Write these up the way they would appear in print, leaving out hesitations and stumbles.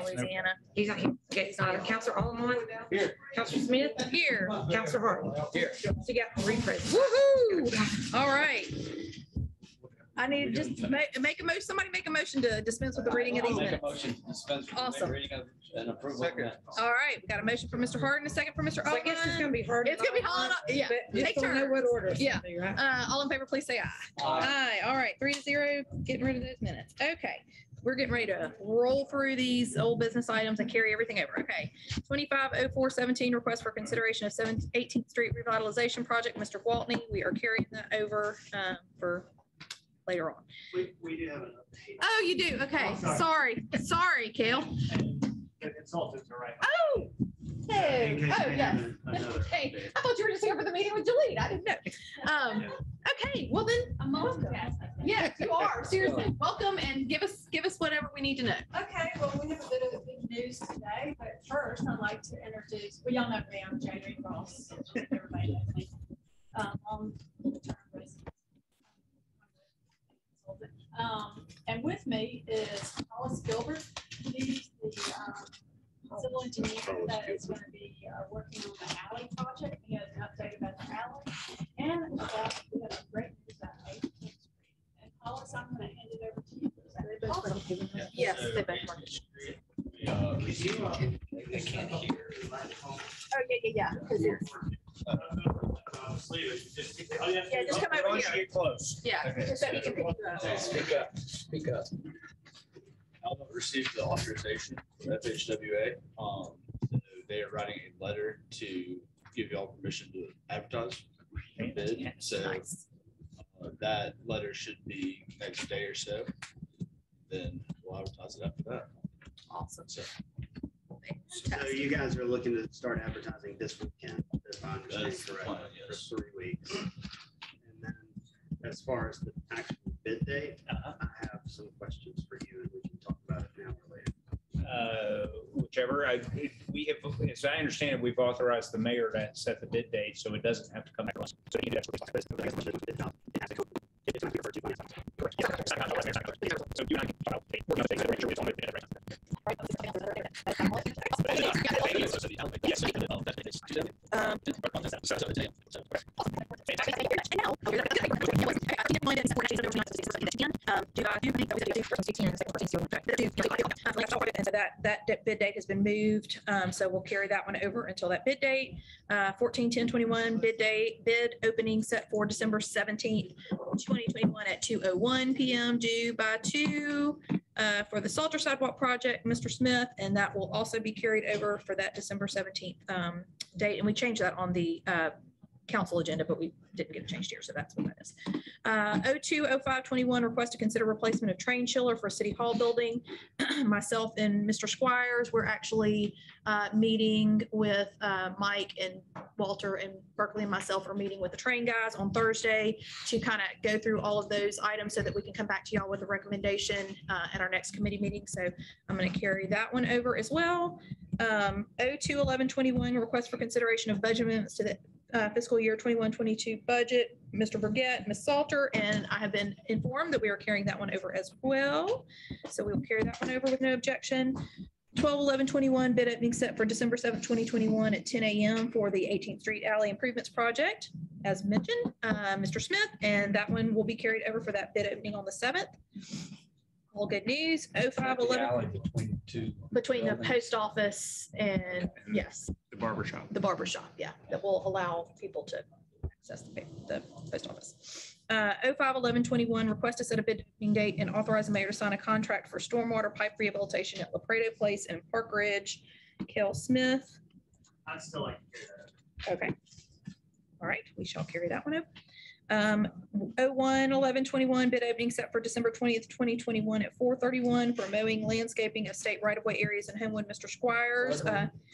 Louisiana. He's not, okay, Counselor Allman. Here. Counselor Smith. Here. Counselor Hart. Here. So you got three present. Woohoo! All right. I need to just make a motion. Somebody make a motion to dispense with the reading of these I'll make a minutes. motion to dispense with the Awesome. reading of and approval. of minutes. All right, we got a motion for Mr. Hart and a second for Mr. So I guess it's Altman. gonna be hard. It's gonna be hard. Yeah, But just take don't know turns. what order. it's Yeah. gonna be, right? All in favor, please say aye. Aye. All right, 3-0, getting rid of those minutes. Okay, we're getting ready to roll through these old business items and carry everything over. Okay, 250417, request for consideration of 18th Street revitalization project. Mr. Gwaltney, we are carrying that over for later on. We do have an update. Oh, you do? Okay, sorry, Kale. The consultants are right. Oh, In hey, case oh, they yes. have another Hey, update. I thought you were just here for the meeting with Jolene. I didn't know. Okay, well then, I'm multitasking. yes, you are. Seriously, welcome and give us whatever we need to know. Okay, well, we have a bit of big news today, but first I'd like to introduce, well, y'all know me, I'm Jamie Ross. Everybody knows me. On the term resident. And with me is Hollis Gilbert. He's the civil engineer that is going to be working on the alley project. He has an update about the alley. And we have some great news about 18th Street. And Hollis, I'm going to hand it over to you. Yes, So, they both work. They can't hear. Oh, yeah. Yeah, just come over here. Get close. Yeah, Okay. just so he can pick you up. Speak up. Alma received the authorization from FHWA. They are writing a letter to give y'all permission to advertise and bid. So Nice. that letter should be next day or so. Then we'll advertise it after that. Awesome. So So you guys are looking to start advertising this weekend, if I understand That's the correctly, plan, yes. for 3 weeks. And then as far as the actual bid date, I have some questions for you and we can talk about it now or later. Whichever, we have, as I understand it, we've authorized the mayor to set the bid date, so it doesn't have to come back to us. So you actually. That bid date has been moved, so we'll carry that one over until that bid date. 14/10/21 bid opening set for December 17th, 2021 at 2:01 p.m. due by 2 for the Salter Sidewalk Project, Mr. Smith, and that will also be carried over for that December 17th date. And we changed that on the council agenda, but we didn't get it changed here, so that's what that is. 02/05/21, request to consider replacement of train chiller for City Hall building. Myself and Mr. Squires, we're actually meeting with Mike and Walter, and Berkeley and myself are meeting with the train guys on Thursday to kind of go through all of those items so that we can come back to y'all with a recommendation at our next committee meeting. So I'm going to carry that one over as well. 02/11/21, request for consideration of budget amendments to the fiscal year 21-22 budget. Mr. Burgett, Ms. Salter, and I have been informed that we are carrying that one over as well. So we'll carry that one over with no objection. 12/11/21, bid opening set for December 7th, 2021 at 10 a.m. for the 18th Street Alley Improvements Project, as mentioned, Mr. Smith, and that one will be carried over for that bid opening on the 7th. All good news. 05/11 between the post office and, yes, The barber shop. the barber shop, yeah, that will allow people to access the post office. 05/11/21, request to set a bid opening date and authorize the mayor to sign a contract for stormwater pipe rehabilitation at La Prado Place and Park Ridge. Kel Smith. I'd still like to hear that. Okay. All right, we shall carry that one up. 01/11/21, bid opening set for December 20th, 2021 at 4:31 for mowing, landscaping of state right-of-way areas in Homewood, Mr. Squires.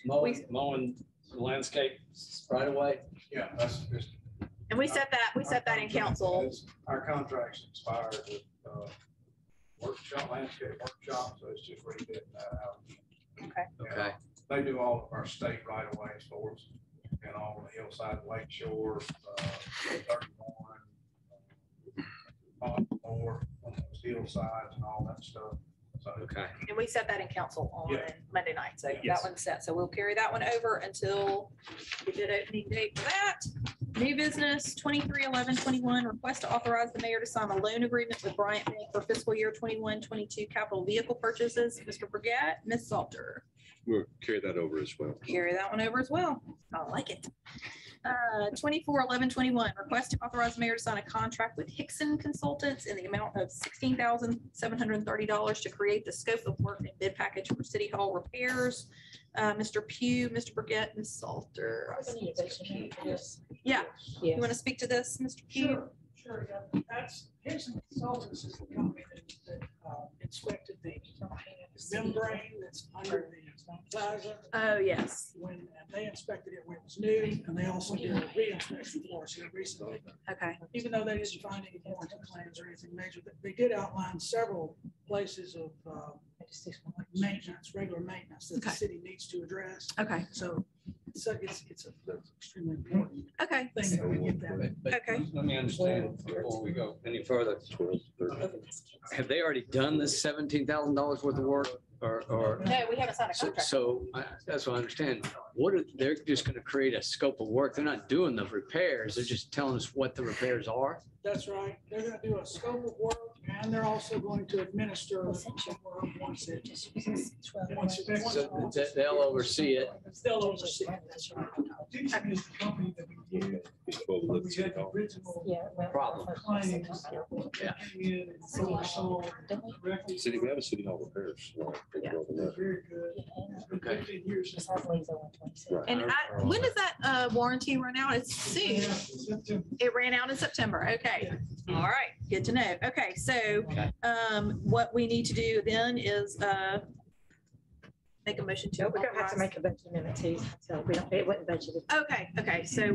Mowing landscape right away. Yeah, that's just. And we set that in council. Our contract's expired with workshop, landscape workshop, so it's just rebidding that out. Okay. Okay. They do all of our state right of ways for us and all the hillside, lake shore, 31, more on those hillsides and all that stuff. Okay. And we set that in council on Yeah. Monday night, so that Yes. one's set. So we'll carry that one over until we did opening date for that. New business, 23/11/21, request to authorize the mayor to sign a loan agreement with Bryant Bank for fiscal year 21-22 capital vehicle purchases. Mr. Brigette, Ms. Salter. We'll carry that over as well. Carry that one over as well. I like it. 24/11/21, request to authorize mayor to sign a contract with Hickson Consultants in the amount of $16,730 to create the scope of work and bid package for city hall repairs. Mr. Pugh, Mr. Brigette, Ms. Salter. Yeah, you want to speak to this, Mr. Pugh? Sure, yeah. That's, Hickson Consultants is the company that inspected the membrane that's under the plaza. Oh, yes. When they inspected it when it was new, and they also did a re-inspection for us here recently. Okay. Even though they didn't find any warranty claims or anything major, they did outline several places of maintenance, regular maintenance that the Okay. city needs to address. Okay. So it's extremely important Okay. thing that we get that. But Okay. let me understand before we go any further. Have they already done this $17,000 worth of work or? No, we haven't signed a contract. So that's what I understand. They're just going to create a scope of work. They're not doing the repairs. They're just telling us what the repairs are. That's right. They're gonna do a scope of work and they're also going to administer the work once it. So they'll oversee it. They'll oversee it. That's right. Dixon is the company that we used. Well, We let's had the see. original Problem. claims. Yeah. Came in and sold directly. City, we have a city hall repairs. Very good. Okay. 15 years since. Right. And when does that warranty run out? It's soon. Yeah, September. It ran out in September. Okay. All right. Good to know. Okay. So what we need to do then is make a motion to. No, we're gonna have to authorize- make a budget amendment too, so we don't, it wasn't budgeted. Okay. Okay. So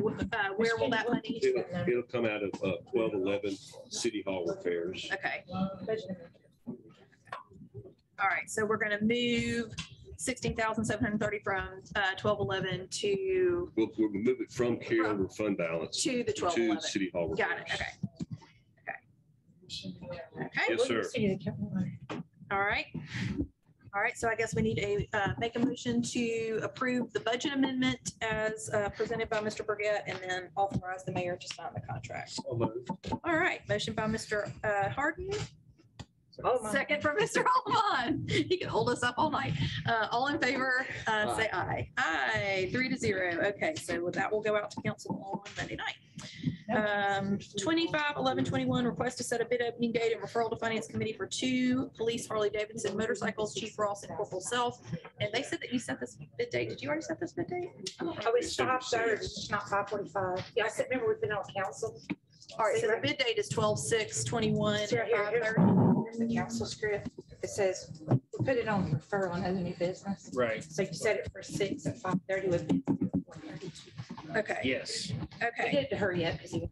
where will that money? It'll come out of 1211 city hall repairs. Okay. Budget amendment. All right. So we're going to move 16,730 from 1211 to We'll move it from carryover fund balance to the to 1211. city hall repairs. Got it. Okay. Okay. Yes, sir. All right. All right, so I guess we need to make a motion to approve the budget amendment as presented by Mr. Brigette and then authorize the mayor to sign the contract. All right, motion by Mr. Harden. Second from Mr. Alman. He can hold us up all night. All in favor, say aye. Aye, 3-0. Okay, so with that, we'll go out to council on Monday night. 25/11/21, request to set a bid opening date and referral to finance committee for 2 police Harley Davidson motorcycles, Chief Ross and Corporal Self. And they said that you set this bid date. Did you already set this bid date? Oh, it's 5:30, it's not 5:45. Yeah, I said, remember we've been on council. All right, so the bid date is 12/6/21 It's right here. at 5:30. Here's the council script. It says, we put it on referral and other new business. Right. So you set it for 6 at 5:30 with. Okay. Yes. We Okay. did it to hurry up because he.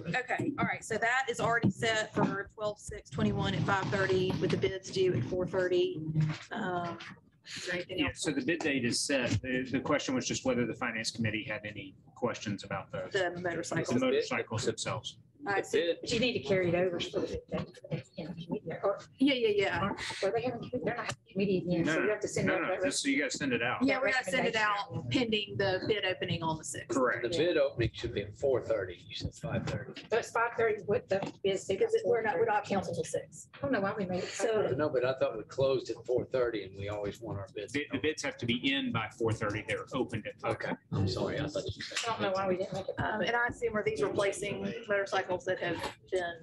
Okay, all right, so that is already set for 12/6/21 at 5:30 with the bids due at 4:30. Is there anything Yeah, else? so the bid date is set. The question was just whether the finance committee had any questions about the The motorcycle. motorcycles themselves. I see. But you need to carry it over. So that in the committee, or Yeah. or they haven't, they're not having a committee again, so you have to send No, out no, that. so you gotta send it out. Yeah, we gotta send it out pending the bid opening on the 6th. The Correct. bid opening should be at 4:30. You said 5:30. So it's 5:30 with the biz. Because we're not council till 6. I don't know why we made it. So- No, but I thought we closed at 4:30 and we always want our bids. The bids have to be in by 4:30. They're opened at 5. Okay, I'm sorry. I thought you I said. don't know why we didn't make it. And I assume are these replacing motorcycles that have been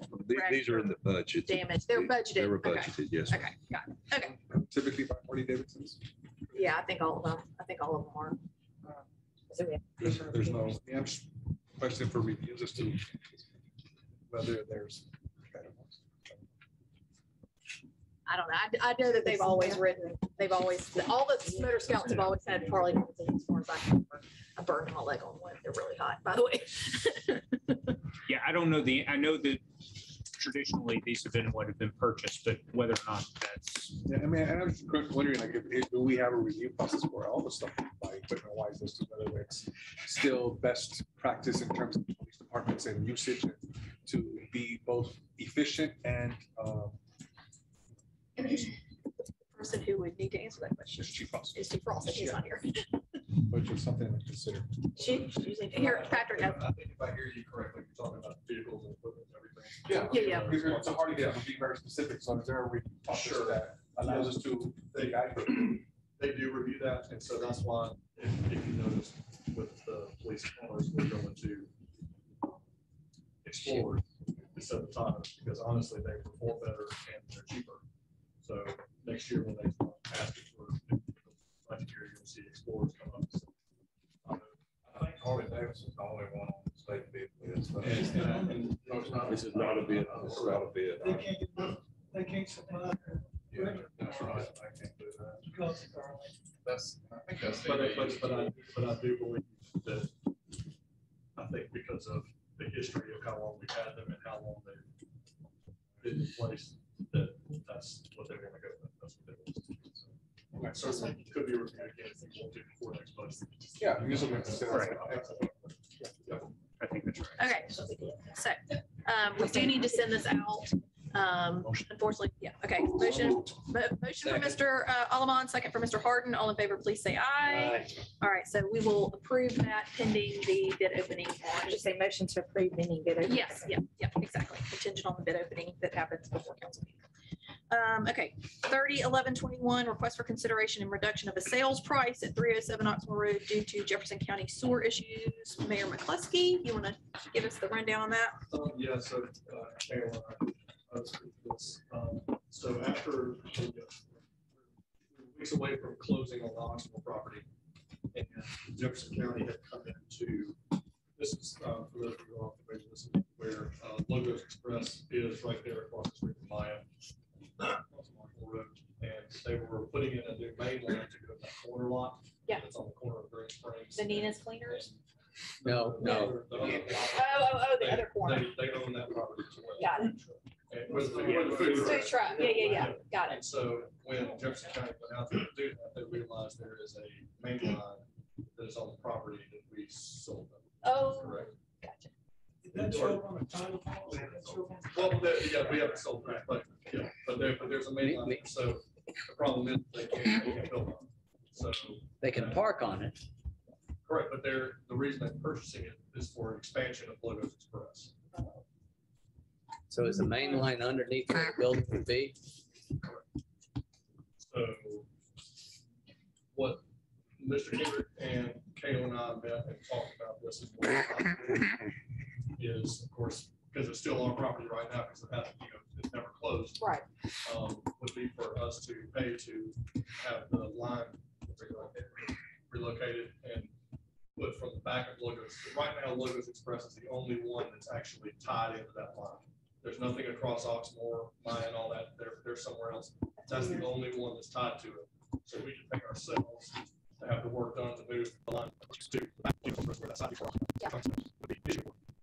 These are in the budget. damaged? They're budgeted. They were Okay. budgeted, yes. Okay, got it. Okay. Typically by Harley Davidson's. Yeah, I think all of them. I think all of them are. There's no, I'm just questioning for reviews as to whether there's. I don't know. I know that they've always ridden, all the motor scouts have always had Harley Davidsons as far as I can remember. I burned my leg on one. They're really hot, by the way. Yeah, I don't know I know that traditionally these have been what have been purchased, but whether or not that's, Yeah, I mean, and I'm just wondering, like, do we have a review process for all the stuff, like equipment wise, as to whether it's still best practice in terms of police departments and usage and to be both efficient and person who would need to answer that question Chief Frost. is Chief Frost, and he's not here. Which is something to consider. She's usually here, Patrick, no. I think if I hear you correctly, you're talking about vehicles and equipment and everything. Yeah. Yeah. It's hard to get, to be very specific, so is there a way to talk Sure. that allows us to? They do review that, and so that's why, if you notice, with the police cars, we're going to Explorers instead of Tahoes, because honestly, they perform better and they're cheaper. So next year, when they start asking for budget year, you'll see Explorers come up. So, I think Harley Davidson is the only one on the state bid list. This is not a bid. This is not a bid. They can't supply. Yeah, that's right. I can't do that. Because I think that's. but I do believe that, I think because of the history of how long we've had them and how long they've been in place, that's what they're gonna go with. That's what they want. So certainly could be reviewed again if we want to before next budget. Yeah. we usually consider. I think that's right. Okay, so we do need to send this out. Unfortunately, yeah, okay. Motion for Mr. Allamon, second for Mr. Harden. All in favor, please say aye. All right, so we will approve that pending the bid opening on. Just say motion to approve pending bid opening. Yes, yeah, exactly. Contingent on the bid opening that happens before council meeting. Okay, 30-11-21, request for consideration and reduction of a sales price at 307 Oxmoor Road due to Jefferson County sewer issues. Mayor McCluskey, you want to give us the rundown on that? Yeah, so, so after weeks away from closing on the Oxmoor property, and Jefferson County had come into, this is, for those of you who are familiar, this is where Logos Express is right there across the street from Maya. Road, and they were putting in a new main line to go to that corner lot. Yeah. It's on the corner of Green Springs. The Nina's Cleaners? No. Oh, the other corner. They own that property as well. Got it. And where the food Food truck, yeah, got it. And so when Jefferson County went out there to do that, they realized there is a main line that is on the property that we sold them. Oh, correct. Gotcha. That's show on a title. Well, yeah, we haven't sold that, but yeah, but there's a main line. So the problem is they can't build on it. So They can park on it. correct, but the reason they're purchasing it is for expansion of Logos Express. So is the main line underneath where the building would be? So what Mr. Kendrick and Kato and I met and talked about this is, of course, because it's still on property right now, because it hasn't, it's never closed. Right. Would be for us to pay to have the line relocated and put from the back of Logos. Right now, Logos Express is the only one that's actually tied into that line. There's nothing across Oxmoor, Maya and all that. They're somewhere else. That's the only one that's tied to it. So we can pay ourselves to have the work done to move the line to the back where that side before. Yeah.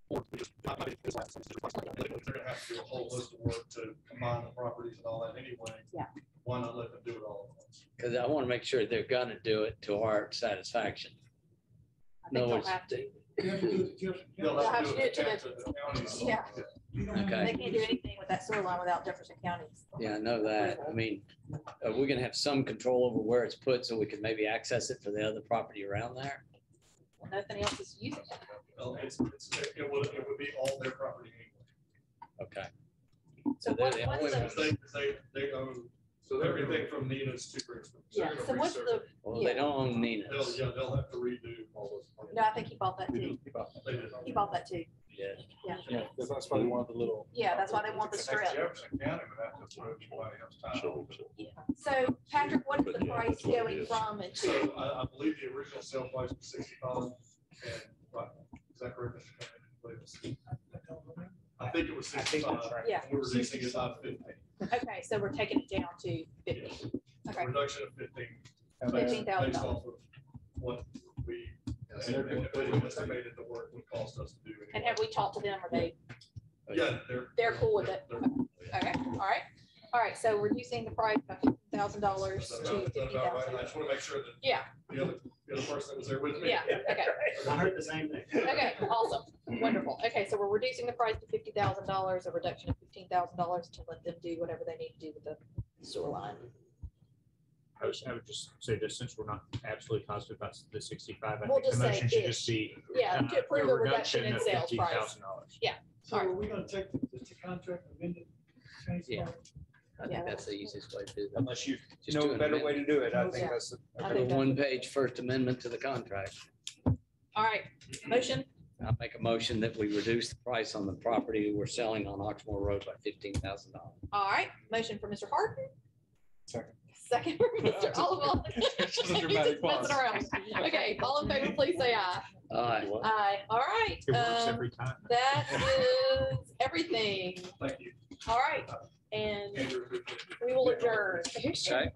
Or we just, they're gonna have to do a whole list of work to combine the properties and all that anyway. Yeah. Why not let them do it all at once? Because I want to make sure they're going to do it to our satisfaction. I think they'll have to. They'll have to do it to the counties. Yeah. Okay. They can't do anything with that sewer line without Jefferson County. Yeah, I know that. I mean, we're going to have some control over where it's put so we can maybe access it for the other property around there. Well, nothing else is using it. Well, it would be all their property anyway. Okay. So they're what's only the, They own, so everything from Nina's to Green Springs. yeah, so what's the, Well, they don't own Nina's. They'll have to redo all those. no, I think he bought that too. They did. He bought that too. Yeah. Yeah, that's probably one of the little. Yeah, that's why they want the strip. Jefferson County would have to put anybody else title. So Patrick, what is the price going from and to? So I believe the original sale price was 65. And right, is that correct, Mr. Kennedy? I think it was 65. Yeah. We're reducing it by 15. Okay, so we're taking it down to 50. Okay. Reduction of 15. $15,000. Based off of what we estimated the work would cost us to do. And have we talked to them? Are they? Yeah, They're cool with it. Okay, all right. So reducing the price by $50,000 to I just $50,000. want to make sure that Yeah. the other person that was there with me. Yeah. Okay. I heard the same thing. Okay. Awesome. Wonderful. Okay, so we're reducing the price to $50,000, a reduction of $15,000 to let them do whatever they need to do with the sewer line. I would just say this, since we're not absolutely positive about the 65, I We'll think the just say motion should ish. just be. Yeah, to approve a reduction in of sales price. $15,000. So are we gonna take the contract and amend it? Change Yeah. part? I think that's the easiest way to do that. Unless you Just know do a an better way amendment. to do it, I think Yeah. that's. I Do think a that's- one-page first amendment to the contract. All right, motion, I'll make a motion that we reduce the price on the property we're selling on Oxmoor Road by $15,000. all right, motion for Mr. Harden. Second. Second for Mr. Oliver. Just a He's dramatic just messing around. Okay, all in favor, please say aye. Aye, all right. It works every time. That is everything. Thank you. All right, and Andrew. we will adjourn. Okay.